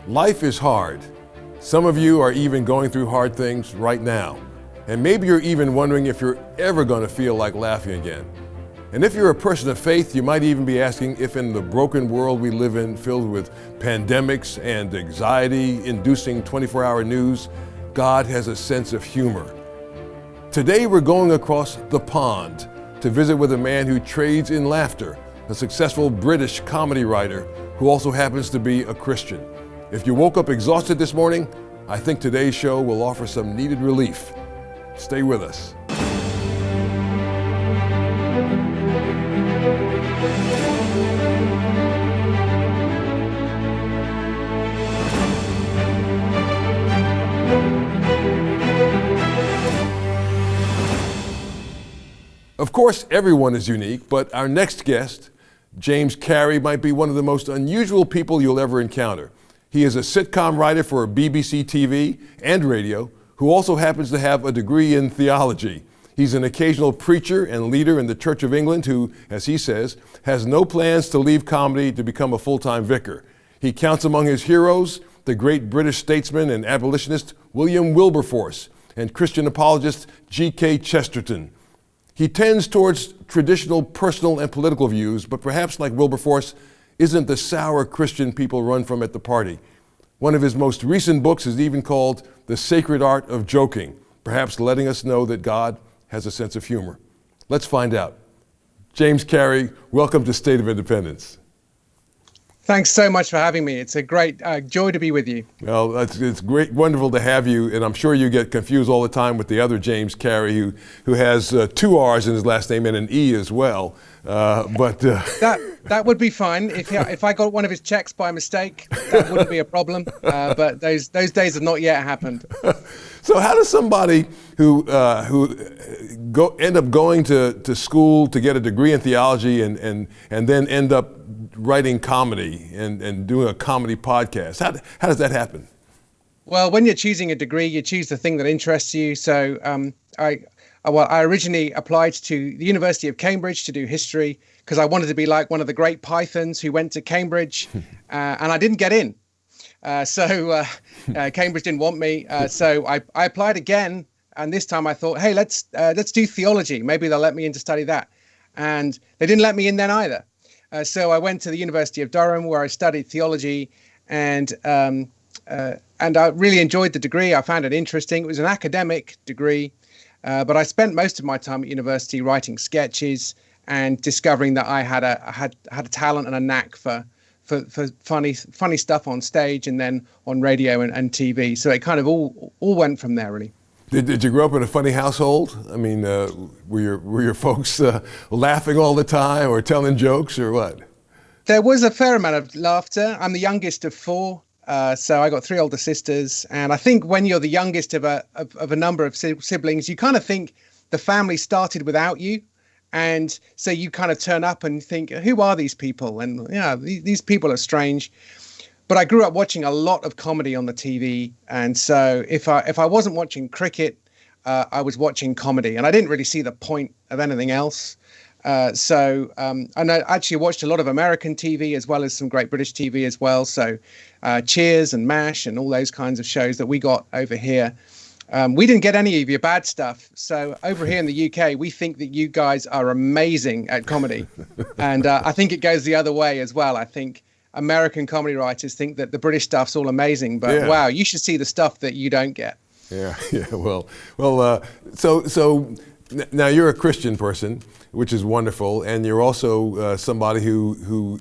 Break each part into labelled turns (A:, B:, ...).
A: Life is hard. Some of you are even going through hard things right now. And maybe you're even wondering if you're ever going to feel like laughing again. And if you're a person of faith, you might even be asking if in the broken world we live in, filled with pandemics and anxiety-inducing 24-hour news, God has a sense of humor. Today we're going across the pond to visit with a man who trades in laughter, a successful British comedy writer who also happens to be a Christian. If you woke up exhausted this morning, I think today's show will offer some needed relief. Stay with us. Of course, everyone is unique, but our next guest, James Cary, might be one of the most unusual people you'll ever encounter. He is a sitcom writer for BBC TV and radio, who also happens to have a degree in theology. He's an occasional preacher and leader in the Church of England who, as he says, has no plans to leave comedy to become a full-time vicar. He counts among his heroes the great British statesman and abolitionist William Wilberforce and Christian apologist G.K. Chesterton. He tends towards traditional personal and political views, but perhaps like Wilberforce, isn't the sour Christian people run from at the party. One of his most recent books is even called The Sacred Art of Joking, perhaps letting us know that God has a sense of humor. Let's find out. James Cary, welcome to State of Independence.
B: Thanks so much for having me. It's a great joy to be with you.
A: Well, it's great, wonderful to have you, and I'm sure you get confused all the time with the other James Cary, who has two R's in his last name and an E as well.
B: That would be fine if I got one of his checks by mistake. That wouldn't be a problem. But those days have not yet happened.
A: So how does somebody who end up going to school to get a degree in theology and then end up writing comedy and doing a comedy podcast, how does that happen?
B: Well, when you're choosing a degree, you choose the thing that interests you. So I originally applied to the University of Cambridge to do history because I wanted to be like one of the great Pythons who went to Cambridge, and I didn't get in. So Cambridge didn't want me. So I applied again, and this time I thought, hey, let's do theology. Maybe they'll let me in to study that. And they didn't let me in then either. So I went to the University of Durham where I studied theology, and I really enjoyed the degree. I found it interesting. It was an academic degree, but I spent most of my time at university writing sketches and discovering that I had a talent and a knack for funny stuff on stage and then on radio and TV. So it kind of all went from there, really.
A: Did you grow up in a funny household? I mean, were your folks laughing all the time or telling jokes or what?
B: There was a fair amount of laughter. I'm the youngest of four, so I got three older sisters. And I think when you're the youngest of a number of siblings, you kind of think the family started without you. And so you kind of turn up and think, who are these people? And yeah, these people are strange. But I grew up watching a lot of comedy on the TV. And so if I wasn't watching cricket, I was watching comedy. And I didn't really see the point of anything else. And I actually watched a lot of American TV as well as some great British TV as well. So Cheers and MASH and all those kinds of shows that we got over here. We didn't get any of your bad stuff. So over here in the UK, we think that you guys are amazing at comedy. And I think it goes the other way as well. I think American comedy writers think that the British stuff's all amazing, but yeah. Wow, you should see the stuff that you don't get.
A: Yeah. Well. So now you're a Christian person, which is wonderful, and you're also somebody who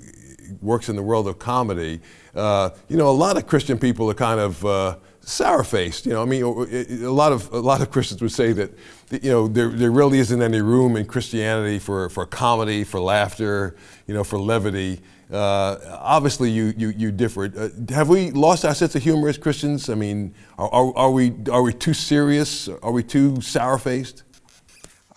A: works in the world of comedy. A lot of Christian people are kind of sour-faced. I mean, a lot of Christians would say that there really isn't any room in Christianity for comedy, for laughter, for levity. Obviously, you differ. Have we lost our sense of humor as Christians? I mean, are we too serious? Are we too sour-faced?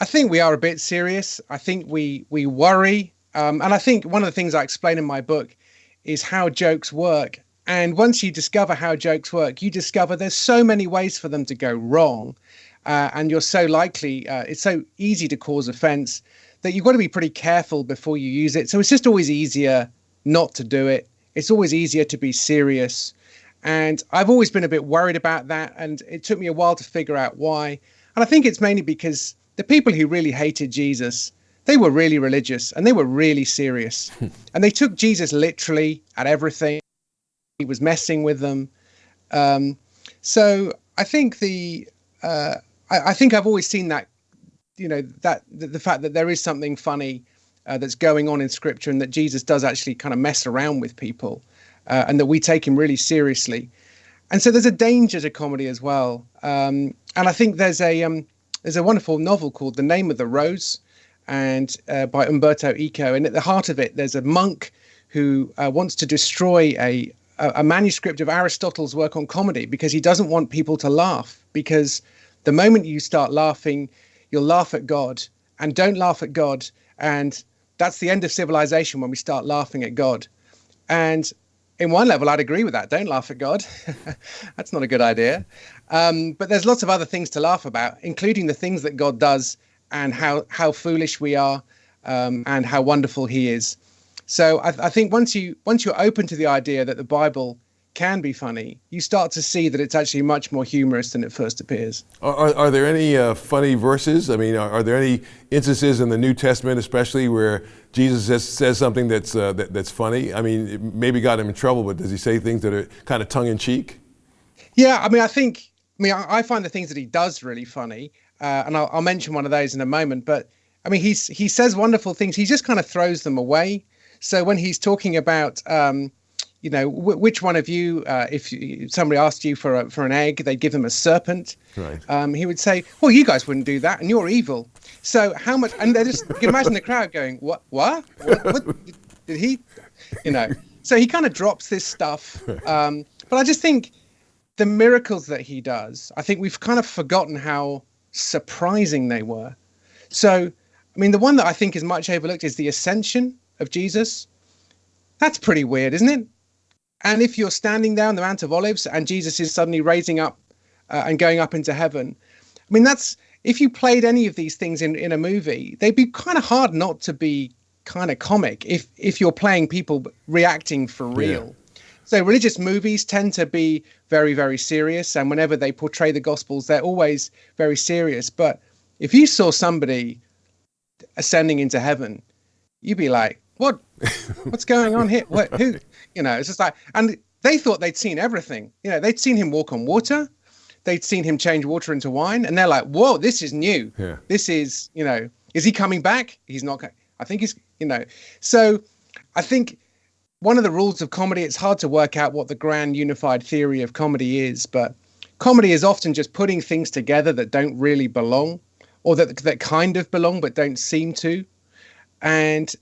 B: I think we are a bit serious. I think we worry, and I think one of the things I explain in my book is how jokes work. And once you discover how jokes work, you discover there's so many ways for them to go wrong, and you're so likely. It's so easy to cause offense that you've got to be pretty careful before you use it. So it's just always easier not to do it. It's always easier to be serious. And I've always been a bit worried about that. And it took me a while to figure out why. And I think it's mainly because the people who really hated Jesus, they were really religious and they were really serious. And they took Jesus literally at everything. He was messing with them. So I think I think I've always seen that, that the fact that there is something funny that's going on in Scripture, and that Jesus does actually kind of mess around with people, and that we take him really seriously. And so there's a danger to comedy as well. And I think there's a wonderful novel called The Name of the Rose, and by Umberto Eco. And at the heart of it, there's a monk who wants to destroy a manuscript of Aristotle's work on comedy because he doesn't want people to laugh. Because the moment you start laughing, you'll laugh at God, and don't laugh at God. And that's the end of civilization, when we start laughing at God. And in one level, I'd agree with that. Don't laugh at God. That's not a good idea. But there's lots of other things to laugh about, including the things that God does and how foolish we are, and how wonderful he is. So I think once you're open to the idea that the Bible can be funny, you start to see that it's actually much more humorous than it first appears.
A: Are there any funny verses? I mean, are there any instances in the New Testament, especially, where Jesus says something that's funny? I mean, it maybe got him in trouble, but does he say things that are kind of tongue in cheek?
B: Yeah, I mean, I find the things that he does really funny, and I'll mention one of those in a moment. But I mean, he says wonderful things. He just kind of throws them away. So when he's talking about, which one of you, if somebody asked you for an egg, they'd give them a serpent.
A: Right. He
B: would say, well, you guys wouldn't do that, and you're evil. So how much? And you can imagine the crowd going, what did he? So he kind of drops this stuff. But I just think the miracles that he does, I think we've kind of forgotten how surprising they were. So, I mean, the one that I think is much overlooked is the ascension of Jesus. That's pretty weird, isn't it? And if you're standing there on the Mount of Olives and Jesus is suddenly raising up and going up into heaven, I mean, if you played any of these things in a movie, they'd be kind of hard not to be kind of comic if you're playing people reacting for real. Yeah. So religious movies tend to be very, very serious, and whenever they portray the Gospels, they're always very serious. But if you saw somebody ascending into heaven, you'd be like, what's going on here? Who? It's just like, and they thought they'd seen everything. They'd seen him walk on water. They'd seen him change water into wine. And they're like, whoa, this is new. Yeah. This is, is he coming back? He's not. I think he's, So I think one of the rules of comedy, it's hard to work out what the grand unified theory of comedy is, but comedy is often just putting things together that don't really belong, or that kind of belong but don't seem to. And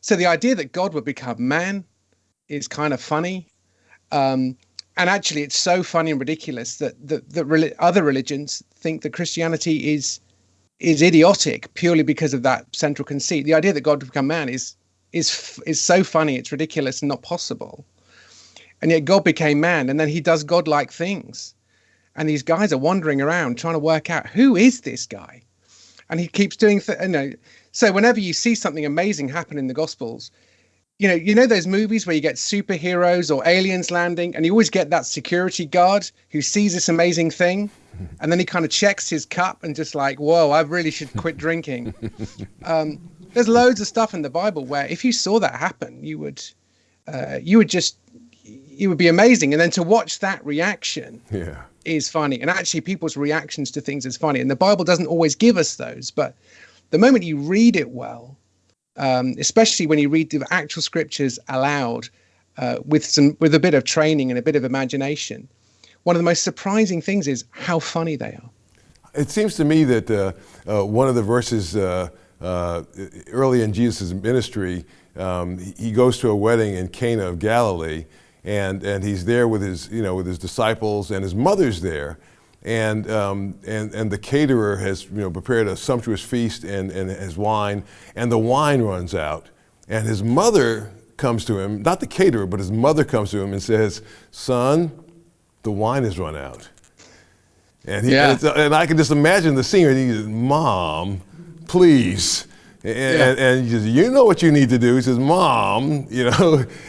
B: so the idea that God would become man is kind of funny. And actually, it's so funny and ridiculous that other religions think that Christianity is idiotic purely because of that central conceit. The idea that God would become man is so funny, it's ridiculous and not possible. And yet God became man, and then he does godlike things. And these guys are wandering around trying to work out, who is this guy? And he keeps doing So whenever you see something amazing happen in the Gospels, you know those movies where you get superheroes or aliens landing, and you always get that security guard who sees this amazing thing, and then he kind of checks his cup and just like, whoa, I really should quit drinking. There's loads of stuff in the Bible where if you saw that happen, you would be amazing. And then to watch that reaction is funny. And actually people's reactions to things is funny. And the Bible doesn't always give us those, but the moment you read it well, especially when you read the actual scriptures aloud, with a bit of training and a bit of imagination, one of the most surprising things is how funny they are.
A: It seems to me that one of the verses early in Jesus' ministry, he goes to a wedding in Cana of Galilee, and he's there with his disciples, and his mother's there. And the caterer has prepared a sumptuous feast and has wine, and the wine runs out, and his mother comes to him, not the caterer, but his mother comes to him and says, "Son, the wine has run out." And I can just imagine the scene. And he says, "Mom, please." And he says, "You know what you need to do." He says, "Mom,"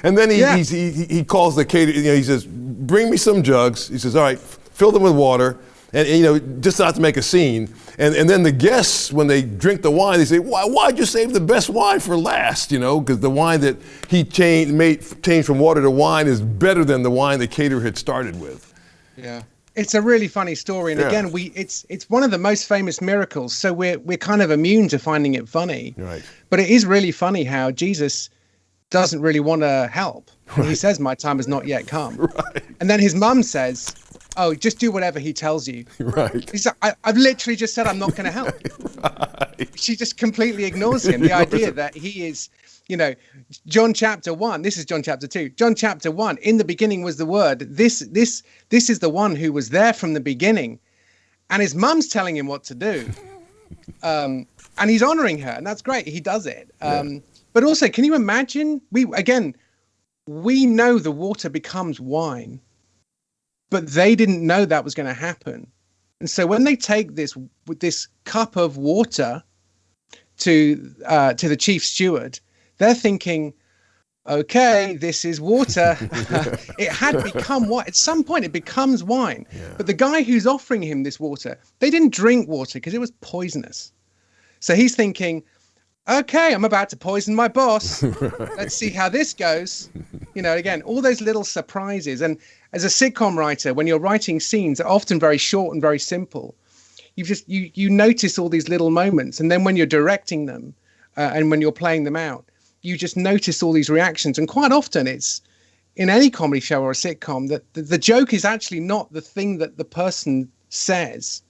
A: and then he calls the caterer. He says, bring me some jugs. He says, all right, fill them with water. And just not to make a scene. And then the guests, when they drink the wine, they say, why'd you save the best wine for last? Because the wine that he changed from water to wine is better than the wine the caterer had started with.
B: Yeah. It's a really funny story. And again, it's one of the most famous miracles. So we're kind of immune to finding it funny.
A: Right.
B: But it is really funny how Jesus doesn't really want to help. And he says, my time has not yet come.
A: Right.
B: And then his mum says, oh, just do whatever he tells you.
A: Right.
B: He's like, I've literally just said I'm not going to help.
A: Right.
B: She just completely ignores him. The idea that he is, John chapter 1, this is John chapter 2. John chapter 1, in the beginning was the Word. This is the one who was there from the beginning. And his mum's telling him what to do. And he's honoring her. And that's great. He does it. But also, can you imagine? We know the water becomes wine. But they didn't know that was going to happen. And so when they take this cup of water to the chief steward, they're thinking, okay, this is water. It had become wine. At some point, it becomes wine. Yeah. But the guy who's offering him this water, they didn't drink water because it was poisonous. So he's thinking, okay, I'm about to poison my boss. Right. Let's see how this goes. Again, all those little surprises. And as a sitcom writer, when you're writing scenes that are often very short and very simple, you notice all these little moments. And then when you're directing them and when you're playing them out, you just notice all these reactions. And quite often it's in any comedy show or a sitcom that the joke is actually not the thing that the person says.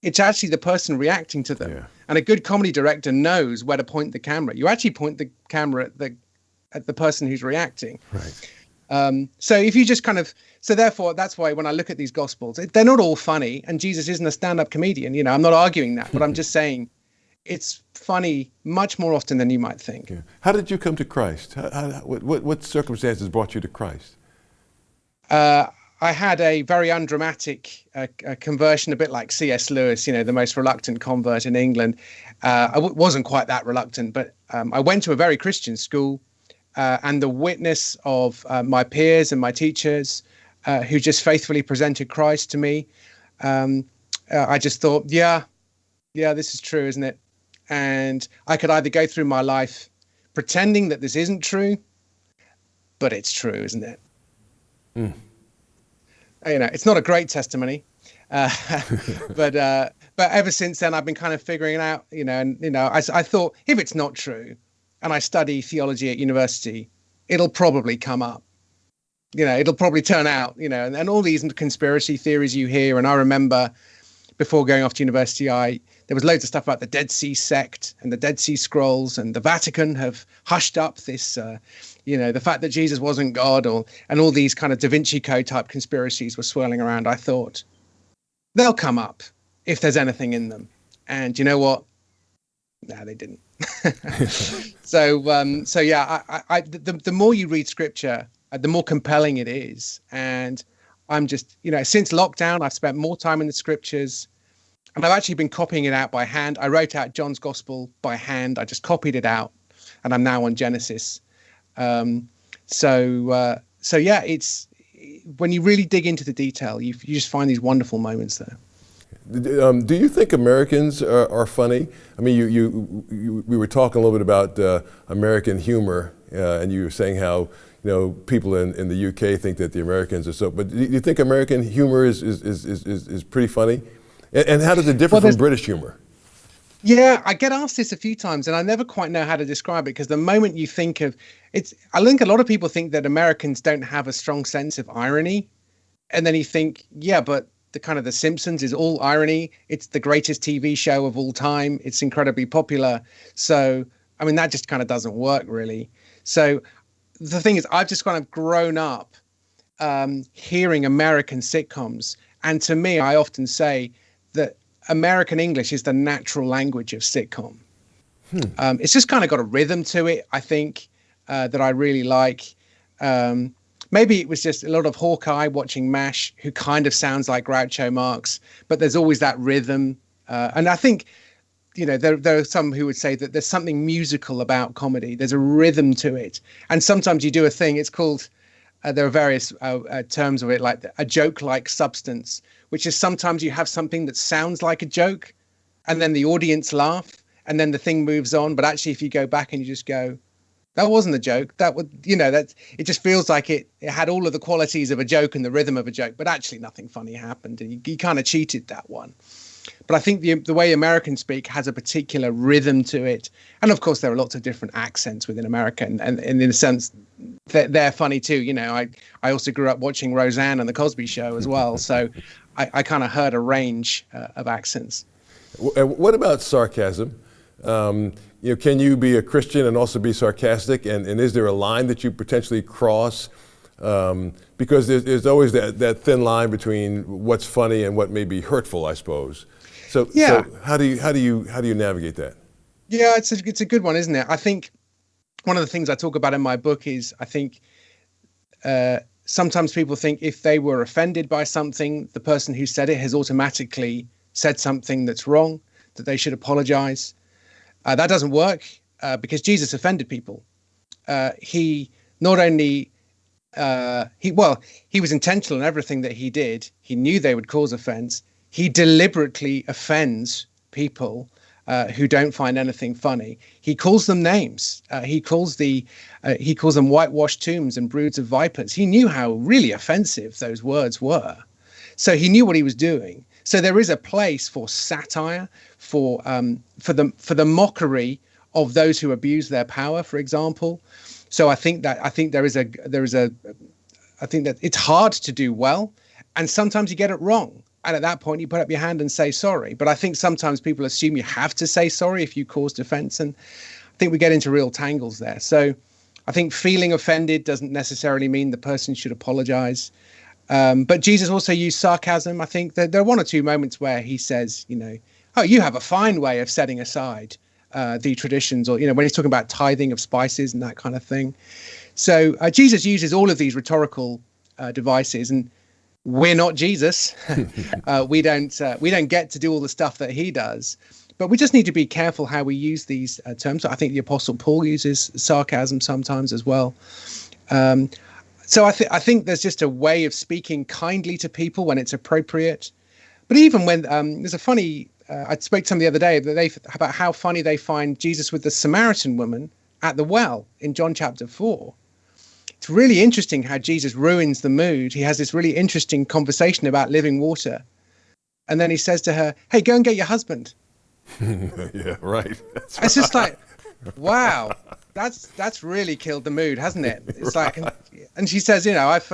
B: It's actually the person reacting to them. Yeah. And a good comedy director knows where to point the camera. You actually point the camera at the person who's reacting.
A: Right.
B: So if you just so therefore, that's why when I look at these Gospels, they're not all funny. And Jesus isn't a stand-up comedian. I'm not arguing that, but I'm just saying it's funny much more often than you might think.
A: Yeah. How did you come to Christ? What circumstances brought you to Christ?
B: I had a very undramatic conversion, a bit like C.S. Lewis, the most reluctant convert in England. I wasn't quite that reluctant, but I went to a very Christian school, and the witness of my peers and my teachers who just faithfully presented Christ to me, I just thought, yeah, this is true, isn't it? And I could either go through my life pretending that this isn't true, but it's true, isn't it? Mm. It's not a great testimony, but ever since then I've been kind of figuring it out. I thought if it's not true, and I study theology at university, it'll probably come up. It'll probably turn out. And all these conspiracy theories you hear. And I remember before going off to university, there was loads of stuff about the Dead Sea sect and the Dead Sea Scrolls, and the Vatican have hushed up this. The fact that Jesus wasn't God, and all these kind of Da Vinci Code type conspiracies were swirling around. I thought they'll come up if there's anything in them. And you know what? No, they didn't. So the more you read scripture, the more compelling it is. And I'm just, since lockdown, I've spent more time in the scriptures, and I've actually been copying it out by hand. I wrote out John's gospel by hand. I just copied it out, and I'm now on Genesis. It's when you really dig into the detail, you just find these wonderful moments there.
A: Do you think Americans are funny? I mean, we were talking a little bit about American humor, and you were saying how people in the UK think that the Americans are so. But do you think American humor is pretty funny? And how does it differ from British humor?
B: Yeah, I get asked this a few times, and I never quite know how to describe it, because the moment you think of it, I think a lot of people think that Americans don't have a strong sense of irony. And then you think, yeah, but the Simpsons is all irony. It's the greatest TV show of all time. It's incredibly popular. So, I mean, that just kind of doesn't work really. So the thing is, I've just kind of grown up hearing American sitcoms. And to me, I often say that American English is the natural language of sitcom. It's just kind of got a rhythm to it, I think, that I really like. Maybe it was just a lot of Hawkeye watching MASH, who kind of sounds like Groucho Marx, but there's always that rhythm. And I think, there are some who would say that there's something musical about comedy. There's a rhythm to it. And sometimes you do a thing, it's called there are various terms of it, like a joke-like substance, which is sometimes you have something that sounds like a joke, and then the audience laugh, and then the thing moves on. But actually, if you go back and you just go, that wasn't a joke. That would, that it just feels like it had all of the qualities of a joke and the rhythm of a joke, but actually nothing funny happened, and you kind of cheated that one. But I think the way Americans speak has a particular rhythm to it. And of course, there are lots of different accents within America. And in a sense, they're funny too. I also grew up watching Roseanne and The Cosby Show as well. So I kind of heard a range of accents.
A: What about sarcasm? Can you be a Christian and also be sarcastic? And is there a line that you potentially cross? Because there's always that thin line between what's funny and what may be hurtful, I suppose. So how do you navigate that?
B: Yeah, it's a good one, isn't it? I think one of the things I talk about in my book is I think sometimes people think if they were offended by something, the person who said it has automatically said something that's wrong, that they should apologize. That doesn't work because Jesus offended people. He not only he was intentional in everything that he did. He knew they would cause offense. He deliberately offends people who don't find anything funny. He calls them names. He calls them whitewashed tombs and broods of vipers. He knew how really offensive those words were. So he knew what he was doing. So there is a place for satire, for the mockery of those who abuse their power, for example. So I think that it's hard to do well, and sometimes you get it wrong. And at that point, you put up your hand and say sorry. But I think sometimes people assume you have to say sorry if you caused offense, and I think we get into real tangles there. So I think feeling offended doesn't necessarily mean the person should apologize. But Jesus also used sarcasm. I think that there are one or two moments where he says, oh, you have a fine way of setting aside the traditions, or, when he's talking about tithing of spices and that kind of thing. So Jesus uses all of these rhetorical devices, and we're not Jesus. We don't get to do all the stuff that he does, but we just need to be careful how we use these terms. I think the Apostle Paul uses sarcasm sometimes as well. So I think there's just a way of speaking kindly to people when it's appropriate. But even when there's a funny, I spoke to them the other day about how funny they find Jesus with the Samaritan woman at the well in John chapter 4. It's really interesting how Jesus ruins the mood. He has this really interesting conversation about living water. And then he says to her, hey, go and get your husband.
A: Yeah, right.
B: It's just like, wow, that's really killed the mood, hasn't it? It's like, and she says, I've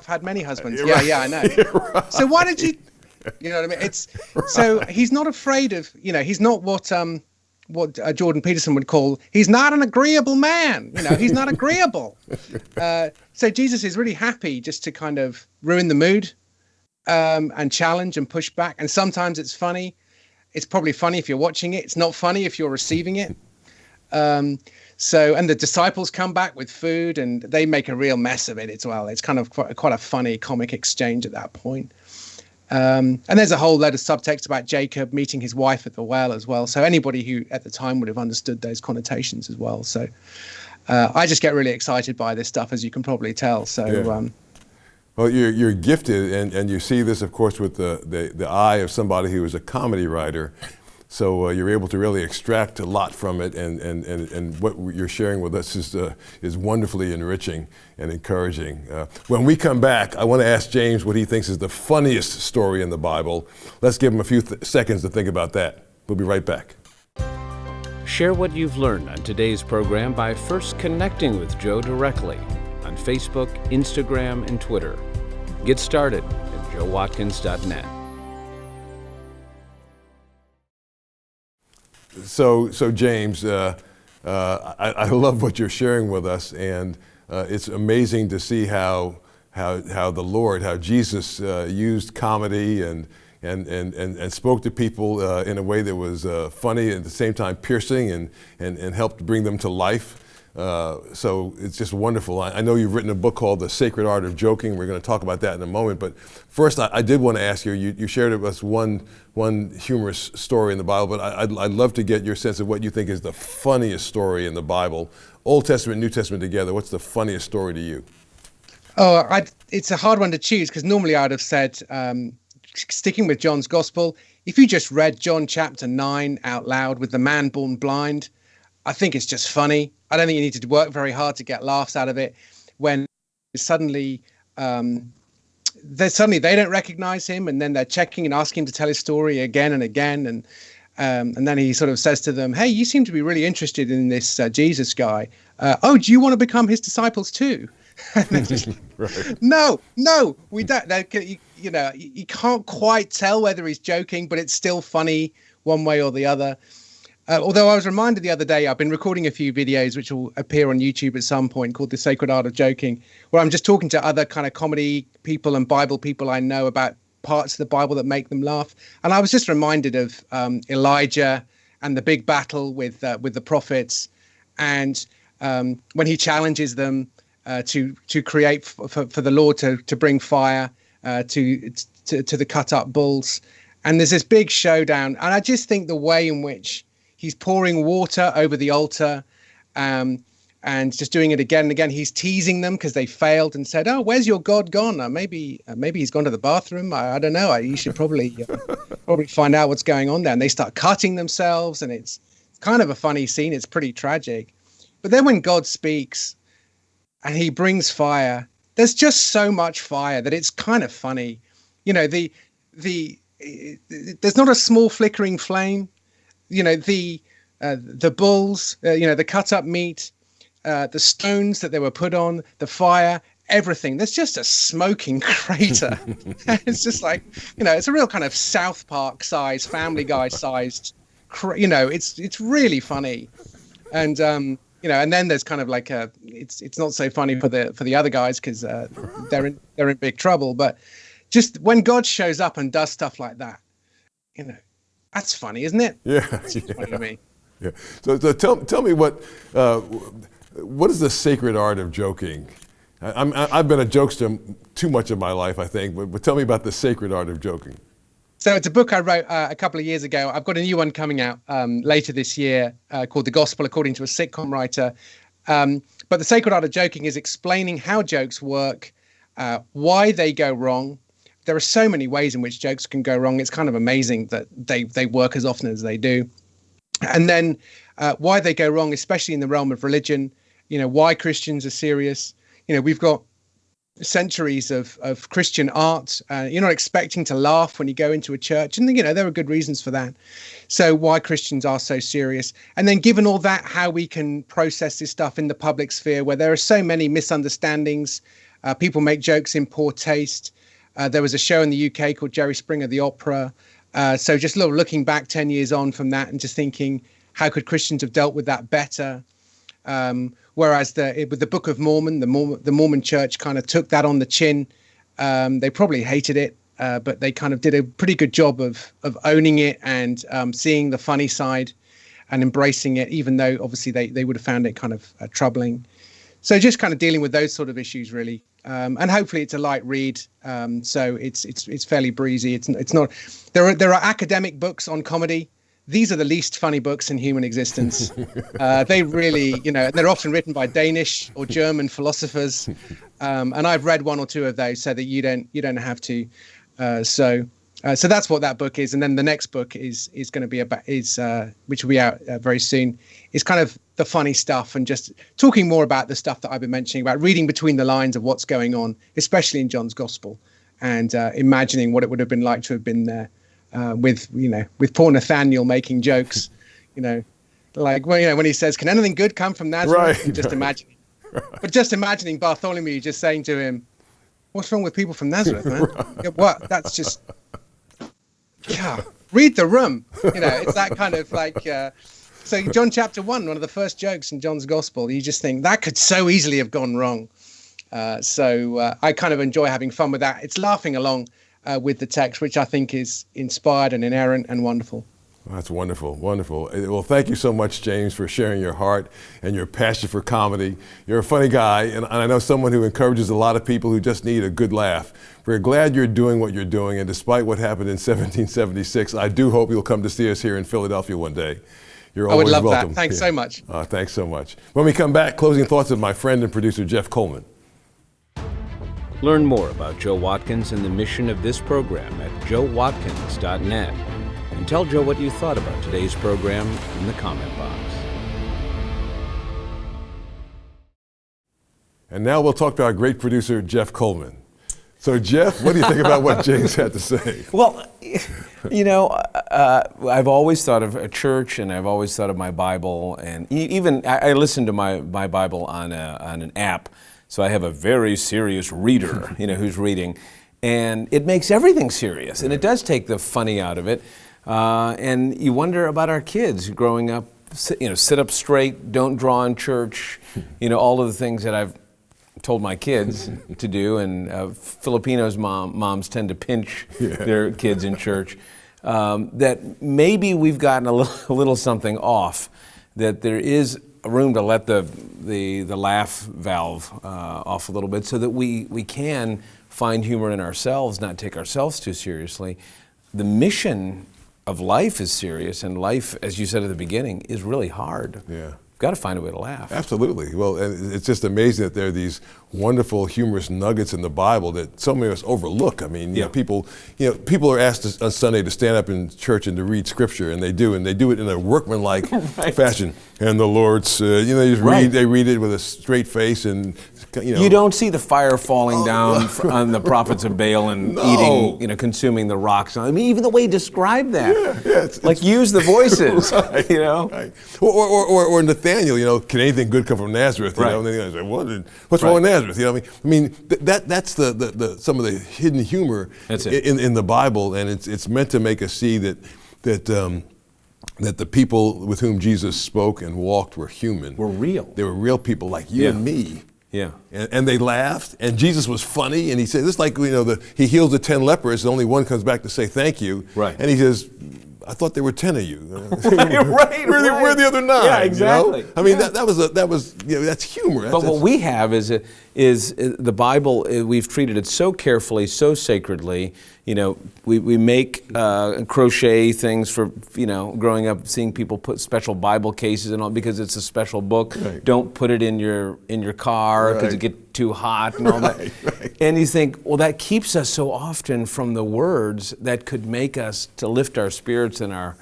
B: had many husbands. Yeah, I know. Right. So why did you, what I mean? It's so he's not afraid of, he's not what Jordan Peterson would call, he's not an agreeable man. He's not agreeable. So Jesus is really happy just to kind of ruin the mood and challenge and push back. And sometimes it's funny. It's probably funny if you're watching it. It's not funny if you're receiving it. And the disciples come back with food and they make a real mess of it as well. It's kind of quite a funny comic exchange at that point. And there's a whole load of subtext about Jacob meeting his wife at the well as well. So anybody who at the time would have understood those connotations as well. So I just get really excited by this stuff, as you can probably tell. So. Yeah.
A: Well, you're gifted, and you see this, of course, with the eye of somebody who is a comedy writer. So you're able to really extract a lot from it, and what you're sharing with us is wonderfully enriching and encouraging. When we come back, I want to ask James what he thinks is the funniest story in the Bible. Let's give him a few seconds to think about that. We'll be right back.
C: Share what you've learned on today's program by first connecting with Joe directly on Facebook, Instagram, and Twitter. Get started at joewatkins.net.
A: So James, I love what you're sharing with us, and it's amazing to see how Jesus used comedy and spoke to people in a way that was funny and at the same time piercing and helped bring them to life. So it's just wonderful. I know you've written a book called The Sacred Art of Joking. We're going to talk about that in a moment. But first, I did want to ask you, you shared with us one humorous story in the Bible, but I'd love to get your sense of what you think is the funniest story in the Bible. Old Testament, New Testament together, what's the funniest story to you?
B: Oh, it's a hard one to choose because normally I'd have said, sticking with John's Gospel, if you just read John chapter 9 out loud with the man born blind, I think it's just funny. I don't think you need to work very hard to get laughs out of it. When suddenly they don't recognize him, and then they're checking and asking him to tell his story again and again, and then he sort of says to them, "Hey, you seem to be really interested in this Jesus guy. Oh, do you want to become his disciples too?" Just, right. No, we don't. You can't quite tell whether he's joking, but it's still funny one way or the other. Although I was reminded the other day, I've been recording a few videos which will appear on YouTube at some point called The Sacred Art of Joking, where I'm just talking to other kind of comedy people and Bible people I know about parts of the Bible that make them laugh. And I was just reminded of Elijah and the big battle with the prophets, and when he challenges them to create for the Lord to bring fire to the cut up bulls. And there's this big showdown. And I just think the way in which he's pouring water over the altar and just doing it again and again. He's teasing them because they failed and said, "Oh, where's your God gone? Maybe he's gone to the bathroom. I don't know. You should probably find out what's going on there." And they start cutting themselves, and it's kind of a funny scene. It's pretty tragic. But then when God speaks and he brings fire, there's just so much fire that it's kind of funny. There's not a small flickering flame. The bulls, the cut up meat, the stones that they were put on, the fire, everything. There's just a smoking crater. It's just like, it's a real kind of South Park size, Family Guy sized, it's really funny. And, and then there's kind of like it's not so funny for the other guys because they're in big trouble. But just when God shows up and does stuff like that, that's funny, isn't it?
A: Yeah.
B: Funny to me.
A: Yeah. So tell me what is the sacred art of joking? I've been a jokester too much of my life, I think, but tell me about the sacred art of joking.
B: So it's a book I wrote a couple of years ago. I've got a new one coming out later this year called The Gospel According to a Sitcom Writer. But the sacred art of joking is explaining how jokes work, why they go wrong. There are so many ways in which jokes can go wrong. It's kind of amazing that they work as often as they do. And then why they go wrong, especially in the realm of religion, why Christians are serious. We've got centuries of Christian art. You're not expecting to laugh when you go into a church. And, there are good reasons for that. So why Christians are so serious. And then given all that, how we can process this stuff in the public sphere where there are so many misunderstandings. People make jokes in poor taste. There was a show in the UK called Jerry Springer, the Opera. So just looking back 10 years on from that and just thinking, how could Christians have dealt with that better? Whereas with the Book of Mormon, the Mormon Church kind of took that on the chin. They probably hated it, but they kind of did a pretty good job of owning it and seeing the funny side and embracing it, even though obviously they would have found it kind of troubling. So just kind of dealing with those sort of issues, really. And hopefully it's a light read, so it's fairly breezy. It's not. There are academic books on comedy. These are the least funny books in human existence. They really, they're often written by Danish or German philosophers, and I've read one or two of those, so that you don't have to. So that's what that book is, and then the next book is going to be about which will be out very soon. Is kind of the funny stuff and just talking more about the stuff that I've been mentioning about reading between the lines of what's going on, especially in John's Gospel, and imagining what it would have been like to have been there with poor Nathaniel making jokes, like when he says, "Can anything good come from Nazareth?"
A: Right,
B: and just imagining, but just imagining Bartholomew just saying to him, "What's wrong with people from Nazareth, man? Yeah, what? That's just." Yeah, read the room. It's that kind of like. So John chapter 1, one of the first jokes in John's Gospel, you just think that could so easily have gone wrong. So I kind of enjoy having fun with that. It's laughing along with the text, which I think is inspired and inerrant and wonderful.
A: That's wonderful, wonderful. Well, thank you so much, James, for sharing your heart and your passion for comedy. You're a funny guy, and I know someone who encourages a lot of people who just need a good laugh. We're glad you're doing what you're doing, and despite what happened in 1776, I do hope you'll come to see us here in Philadelphia one day. You're always welcome. I would love that.
B: Thanks so much.
A: Thanks so much. When we come back, closing thoughts of my friend and producer, Jeff Coleman.
C: Learn more about Joe Watkins and the mission of this program at joewatkins.net. And tell Joe what you thought about today's program in the comment box.
A: And now we'll talk to our great producer, Jeff Coleman. So, Jeff, what do you think about what James had to say?
D: Well, I've always thought of a church, and I've always thought of my Bible, and even I listen to my Bible on an app. So I have a very serious reader, who's reading, and it makes everything serious, and it does take the funny out of it. And you wonder about our kids growing up. Sit up straight, don't draw in church. All of the things that I've told my kids to do, and Filipinos moms tend to pinch their kids in church. That maybe we've gotten a little something off. That there is room to let the laugh valve off a little bit, so that we can find humor in ourselves, not take ourselves too seriously. The mission of life is serious, and life, as you said at the beginning, is really hard. Yeah. Got to find a way to laugh.
A: Absolutely. Well, and it's just amazing that there are these wonderful humorous nuggets in the Bible that so many of us overlook. I mean, people are asked on Sunday to stand up in church and to read Scripture, and they do it in a workmanlike fashion. And the Lord's, they just read it with a straight face, and
D: you don't see the fire falling down on the prophets of Baal and eating, consuming the rocks. I mean, even the way he described that, use the voices,
A: Right. Or Nathaniel, can anything good come from Nazareth? And then say, what's wrong with Nazareth? I mean, that's the some of the hidden humor in the Bible, and it's meant to make us see that the people with whom Jesus spoke and walked were human.
D: Were real.
A: They were real people like you and me.
D: Yeah.
A: And they laughed, and Jesus was funny, and he said, this like, he heals the 10 lepers, and only one comes back to say thank you.
D: Right.
A: And he says, I thought there were 10 of you.
D: Right.
A: Where are the other 9?
D: Yeah, exactly.
A: I mean, that's humor.
D: But what we have is the Bible. We've treated it so carefully, so sacredly. We make crochet things for growing up, seeing people put special Bible cases and all because it's a special book. Right. Don't put it in your car because it gets too hot and all that. Right. And you think, well, that keeps us so often from the words that could make us to lift our spirits in our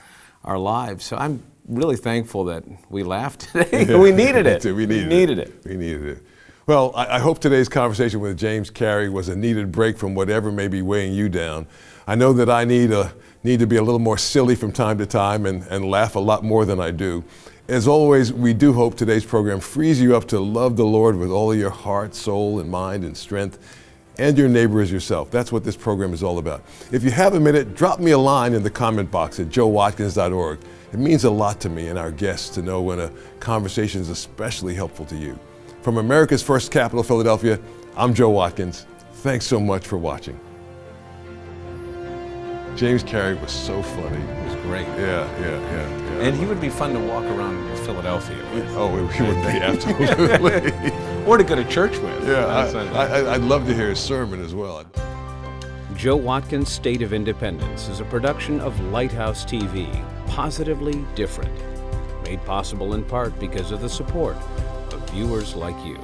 D: lives. So I'm really thankful that we laughed today.
A: Yeah,
D: we needed it.
A: We needed it. Well, I hope today's conversation with James Cary was a needed break from whatever may be weighing you down. I know that I need to be a little more silly from time to time and laugh a lot more than I do. As always, we do hope today's program frees you up to love the Lord with all of your heart, soul, and mind and strength, and your neighbor as yourself. That's what this program is all about. If you have a minute, drop me a line in the comment box at joewatkins.org. It means a lot to me and our guests to know when a conversation is especially helpful to you. From America's first capital, Philadelphia, I'm Joe Watkins. Thanks so much for watching. James Cary was so funny.
D: It was great.
A: Yeah.
D: And he would be fun to walk around Philadelphia with.
A: Oh, he would be, absolutely.
D: Or to go to church with.
A: Yeah, I'd love to hear his sermon as well.
C: Joe Watkins' State of Independence is a production of Lighthouse TV, positively different. Made possible in part because of the support of viewers like you.